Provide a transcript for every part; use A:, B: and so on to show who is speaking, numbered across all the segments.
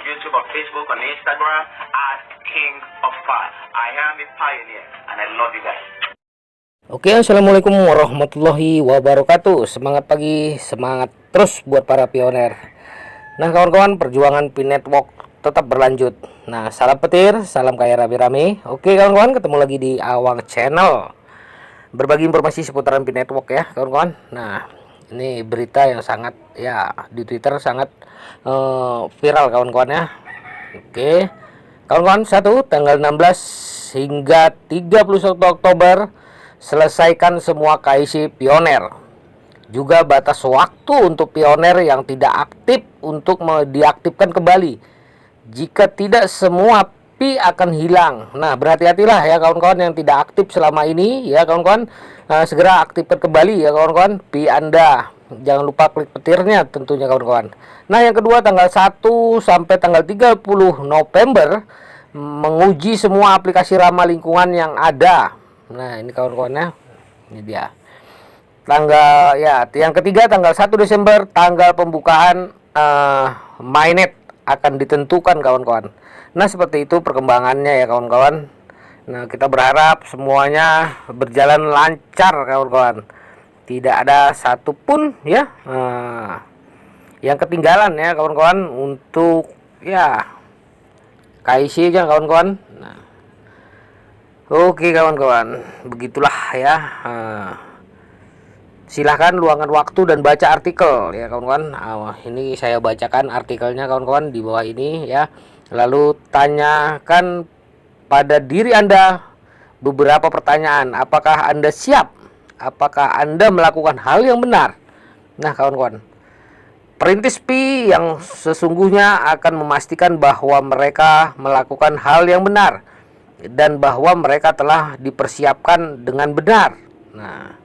A: YouTube, on Facebook, on Instagram at King of Fire. I am a pioneer and I love you guys.
B: Oke, assalamualaikum warahmatullahi wabarakatuh. Semangat pagi, semangat terus buat para pioner. Nah kawan-kawan, perjuangan Pi Network tetap berlanjut. Nah, salam petir, salam kaya rame-rame. Oke kawan-kawan, ketemu lagi di Awang Channel, berbagi informasi seputaran Pi Network ya kawan-kawan. Nah, ini berita yang sangat ya di Twitter sangat viral kawan-kawan ya. Oke kawan-kawan, tanggal 16 hingga 31 Oktober selesaikan semua KIC pioner. Juga batas waktu untuk pioner yang tidak aktif untuk diaktifkan kembali. Jika tidak, semua Pi akan hilang. Nah, berhati-hatilah ya kawan-kawan yang tidak aktif selama ini ya kawan-kawan. Segera aktifkan kembali ya kawan-kawan Pi Anda. Jangan lupa klik petirnya tentunya kawan-kawan. Nah, yang kedua, tanggal 1 sampai tanggal 30 November menguji semua aplikasi ramah lingkungan yang ada. Nah, ini kawan-kawan ya. Ini dia. Tanggal ya, yang ketiga tanggal 1 Desember tanggal pembukaan mainnet akan ditentukan kawan-kawan. Nah, seperti itu perkembangannya ya kawan-kawan. Nah, kita berharap semuanya berjalan lancar kawan-kawan. Tidak ada satupun ya yang ketinggalan ya kawan-kawan untuk ya KIC nya kawan-kawan. Nah, oke kawan-kawan, begitulah ya. Silahkan luangkan waktu dan baca artikel ya kawan-kawan. Ini saya bacakan artikelnya kawan-kawan di bawah ini ya. Lalu tanyakan pada diri Anda beberapa pertanyaan. Apakah Anda siap? Apakah Anda melakukan hal yang benar? Nah kawan-kawan, perintis Pi yang sesungguhnya akan memastikan bahwa mereka melakukan hal yang benar dan bahwa mereka telah dipersiapkan dengan benar. Nah,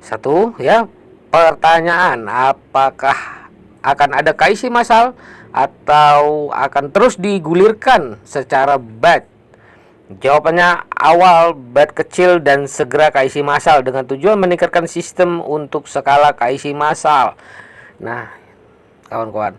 B: satu ya, pertanyaan, apakah akan ada KIC massal atau akan terus digulirkan secara batch? Jawabannya awal batch kecil dan segera KIC massal dengan tujuan meningkatkan sistem untuk skala KIC massal. Nah kawan-kawan,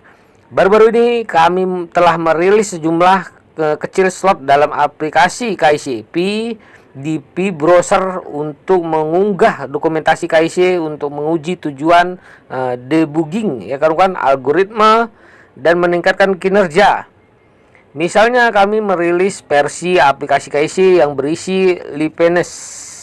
B: baru-baru ini kami telah merilis sejumlah kecil slot dalam aplikasi KIC Pi di Pi browser untuk mengunggah dokumentasi KIC untuk menguji tujuan debugging ya kawan-kawan, algoritma dan meningkatkan kinerja. Misalnya kami merilis versi aplikasi KIC yang berisi liveness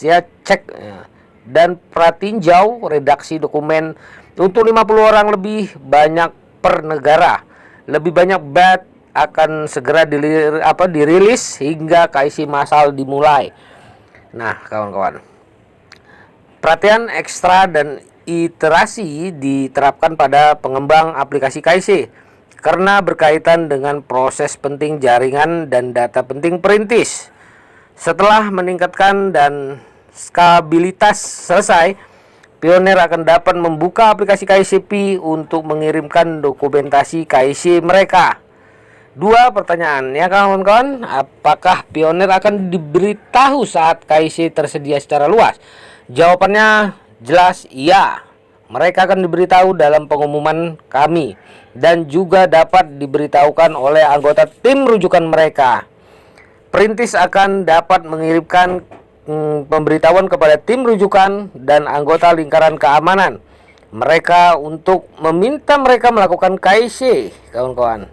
B: ya, cek ya, dan pratinjau redaksi dokumen untuk 50 orang lebih banyak per negara. Lebih banyak batch akan segera dirilis hingga KIC massal dimulai. Nah kawan-kawan, perhatian ekstra dan iterasi diterapkan pada pengembang aplikasi KIC karena berkaitan dengan proses penting jaringan dan data penting perintis. Setelah meningkatkan dan skabilitas selesai, pioner akan dapat membuka aplikasi KIC Pi untuk mengirimkan dokumentasi KIC mereka. Dua pertanyaan ya kawan-kawan, apakah pioner akan diberitahu saat KIC tersedia secara luas? Jawabannya jelas iya. Mereka akan diberitahu dalam pengumuman kami dan juga dapat diberitahukan oleh anggota tim rujukan mereka. Perintis akan dapat mengirimkan pemberitahuan kepada tim rujukan dan anggota lingkaran keamanan mereka untuk meminta mereka melakukan KIC kawan-kawan.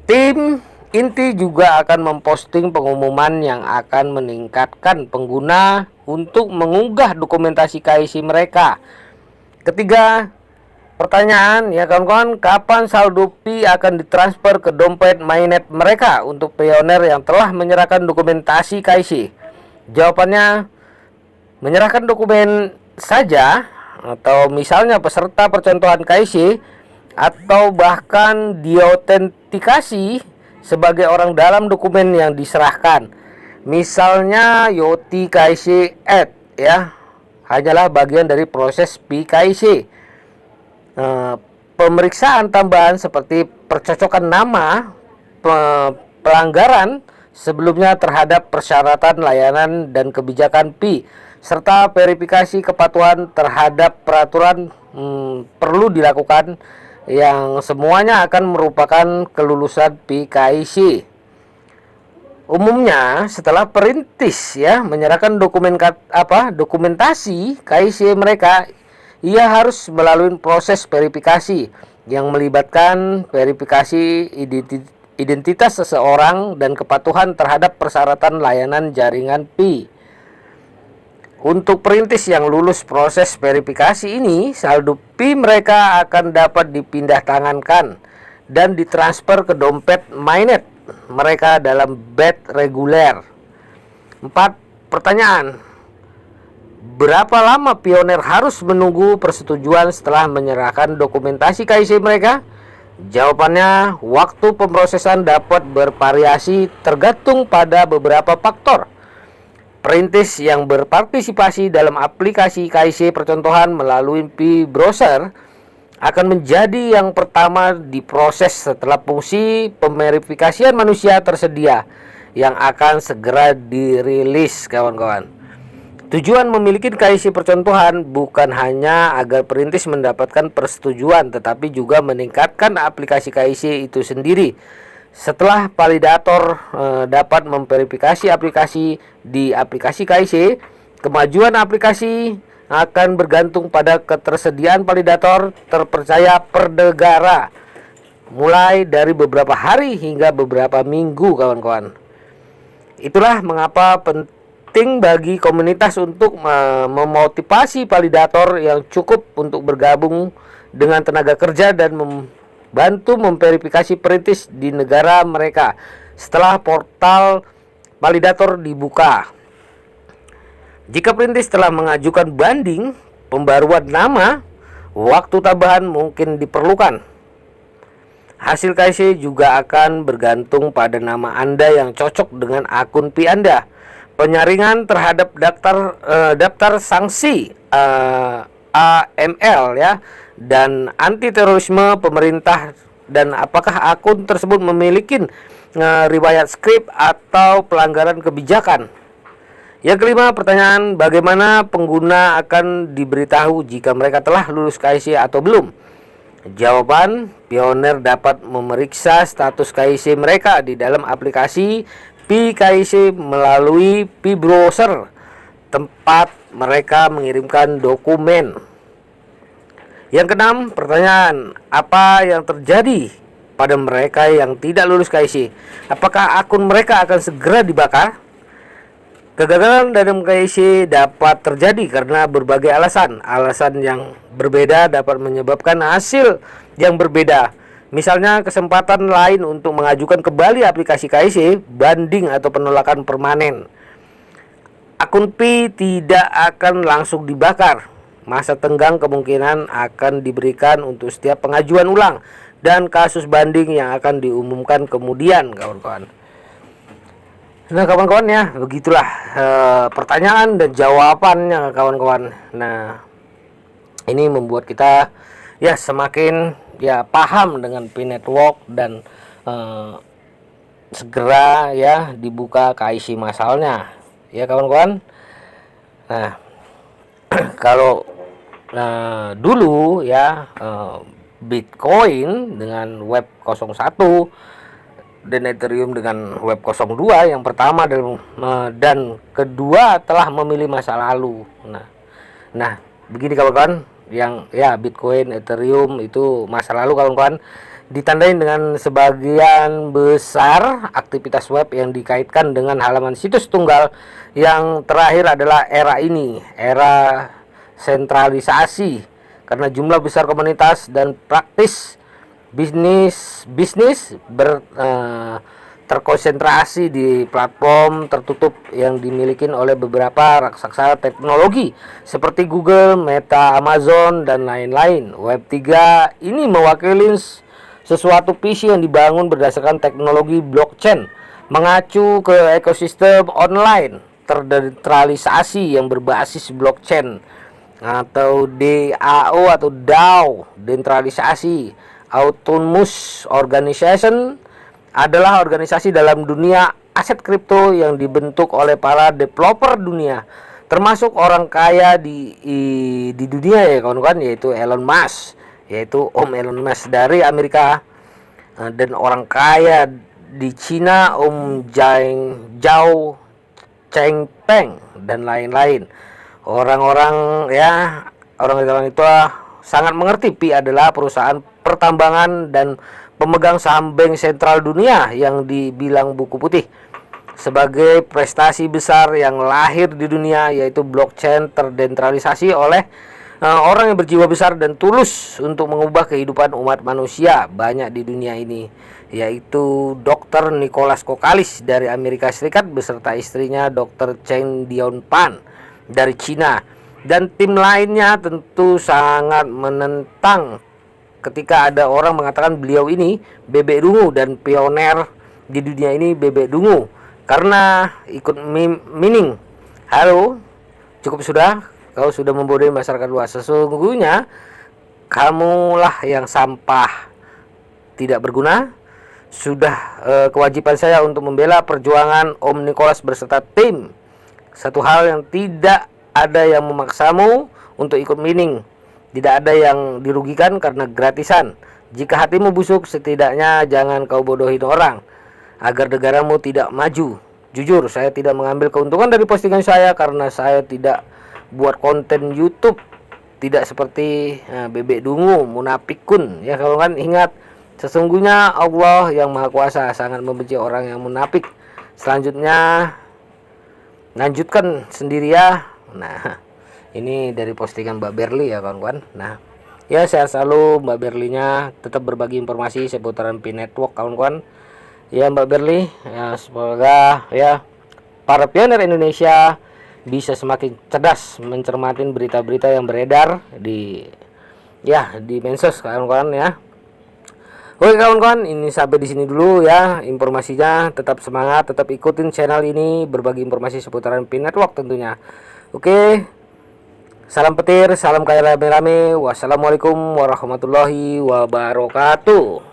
B: Tim inti juga akan memposting pengumuman yang akan meningkatkan pengguna untuk mengunggah dokumentasi KIC mereka. Ketiga, pertanyaan ya kawan-kawan, kapan saldo Pi akan ditransfer ke dompet mainnet mereka untuk pioner yang telah menyerahkan dokumentasi KIC? Jawabannya, menyerahkan dokumen saja atau misalnya peserta percontohan KIC atau bahkan diautentikasi sebagai orang dalam dokumen yang diserahkan. Misalnya Yoti KIC Add ya, hanyalah bagian dari proses Pi KIC. Pemeriksaan tambahan seperti percocokan nama, pelanggaran sebelumnya terhadap persyaratan layanan dan kebijakan Pi, serta verifikasi kepatuhan terhadap peraturan perlu dilakukan yang semuanya akan merupakan kelulusan PKIC. Umumnya setelah perintis ya menyerahkan dokumentasi KIC mereka, ia harus melalui proses verifikasi yang melibatkan verifikasi identitas seseorang dan kepatuhan terhadap persyaratan layanan jaringan PI. Untuk perintis yang lulus proses verifikasi ini, saldo PI mereka akan dapat dipindah tangankan dan ditransfer ke dompet MyNet mereka dalam batch reguler. 4. Pertanyaan: berapa lama pioner harus menunggu persetujuan setelah menyerahkan dokumentasi KIC mereka? Jawabannya, waktu pemrosesan dapat bervariasi tergantung pada beberapa faktor. Perintis yang berpartisipasi dalam aplikasi KIC percontohan melalui PI Browser akan menjadi yang pertama diproses setelah fungsi pemverifikasian manusia tersedia yang akan segera dirilis, kawan-kawan. Tujuan memiliki KIC percontohan bukan hanya agar perintis mendapatkan persetujuan, tetapi juga meningkatkan aplikasi KIC itu sendiri. Setelah validator dapat memverifikasi aplikasi di aplikasi KIC, kemajuan aplikasi akan bergantung pada ketersediaan validator terpercaya per negara, mulai dari beberapa hari hingga beberapa minggu, kawan-kawan. Itulah mengapa penting bagi komunitas untuk memotivasi validator yang cukup untuk bergabung dengan tenaga kerja dan membantu memverifikasi perintis di negara mereka setelah portal validator dibuka. Jika perintis telah mengajukan banding pembaruan nama, waktu tambahan mungkin diperlukan. Hasil KIC juga akan bergantung pada nama Anda yang cocok dengan akun PI Anda. Penyaringan terhadap daftar sanksi AML ya dan anti terorisme pemerintah, dan apakah akun tersebut memiliki riwayat skrip atau pelanggaran kebijakan. Yang kelima, pertanyaan: bagaimana pengguna akan diberitahu jika mereka telah lulus KIC atau belum? Jawaban: pioner dapat memeriksa status KIC mereka di dalam aplikasi PKIC melalui PI Browser, tempat mereka mengirimkan dokumen. Yang keenam, pertanyaan: apa yang terjadi pada mereka yang tidak lulus KIC? Apakah akun mereka akan segera dibakar? Kegagalan dalam KIC dapat terjadi karena berbagai alasan. Alasan yang berbeda dapat menyebabkan hasil yang berbeda. Misalnya, kesempatan lain untuk mengajukan kembali aplikasi KIC, banding atau penolakan permanen. Akun PI tidak akan langsung dibakar. Masa tenggang kemungkinan akan diberikan untuk setiap pengajuan ulang dan kasus banding yang akan diumumkan kemudian, kawan-kawan. Nah, kawan-kawan ya, begitulah pertanyaan dan jawabannya, kawan-kawan. Nah, ini membuat kita ya semakin ya paham dengan PI Network dan segera ya dibuka KIC masalnya, ya kawan-kawan. Nah, kalau dulu ya Bitcoin dengan web 01 dan Ethereum dengan web 02 yang pertama dan kedua telah memilih masa lalu. Nah, begini kawan-kawan, yang ya Bitcoin, Ethereum itu masa lalu, kawan-kawan, ditandai dengan sebagian besar aktivitas web yang dikaitkan dengan halaman situs tunggal. Yang terakhir adalah era ini, era sentralisasi, karena jumlah besar komunitas dan praktis bisnis terkonsentrasi di platform tertutup yang dimiliki oleh beberapa raksasa teknologi seperti Google, Meta, Amazon, dan lain-lain. Web 3 ini mewakili sesuatu visi yang dibangun berdasarkan teknologi blockchain, mengacu ke ekosistem online terdesentralisasi yang berbasis blockchain atau DAO atau DAO, desentralisasi. Autonomous Organization adalah organisasi dalam dunia aset kripto yang dibentuk oleh para developer dunia, termasuk orang kaya di dunia ya kawan-kawan, yaitu Elon Musk yaitu Om Elon Musk dari Amerika, dan orang kaya di Cina Om Zhao Chengpeng dan lain-lain. Orang-orang itu sangat mengerti Pi adalah perusahaan pertambangan dan pemegang saham bank sentral dunia yang dibilang buku putih sebagai prestasi besar yang lahir di dunia, yaitu blockchain terdesentralisasi oleh orang yang berjiwa besar dan tulus untuk mengubah kehidupan umat manusia banyak di dunia ini, yaitu Dr. Nicholas Kokalis dari Amerika Serikat beserta istrinya Dr. Cheng Dianpan dari Cina, dan tim lainnya tentu sangat menentang ketika ada orang mengatakan beliau ini bebek dungu dan pioner di dunia ini bebek dungu karena ikut mining. Halo, cukup sudah, kau sudah membodohi masyarakat luas. Sesungguhnya kamulah yang sampah tidak berguna. Sudah kewajiban saya untuk membela perjuangan Om Nicholas beserta tim. Satu hal yang tidak ada yang memaksamu untuk ikut mining, tidak ada yang dirugikan karena gratisan. Jika hatimu busuk, setidaknya jangan kau bodohin orang agar negaramu tidak maju. Jujur, saya tidak mengambil keuntungan dari postingan saya karena saya tidak buat konten YouTube, tidak seperti bebek dungu, munafikun. Ya kawan, ingat, sesungguhnya Allah yang Maha Kuasa sangat membenci orang yang munafik. Selanjutnya, lanjutkan sendiri ya. Nah, ini dari postingan Mbak Berli ya kawan-kawan. Nah, ya sehat selalu Mbak Berlinya, tetap berbagi informasi seputaran Pi Network kawan-kawan. Ya Mbak Berli, ya semoga ya para pioner Indonesia bisa semakin cerdas mencermatin berita-berita yang beredar di medsos kawan-kawan ya. Oke kawan-kawan, ini sampai di sini dulu ya informasinya. Tetap semangat, tetap ikutin channel ini, berbagi informasi seputaran Pi Network tentunya. Oke, salam petir, salam kaya rame-rame. Wassalamualaikum warahmatullahi wabarakatuh.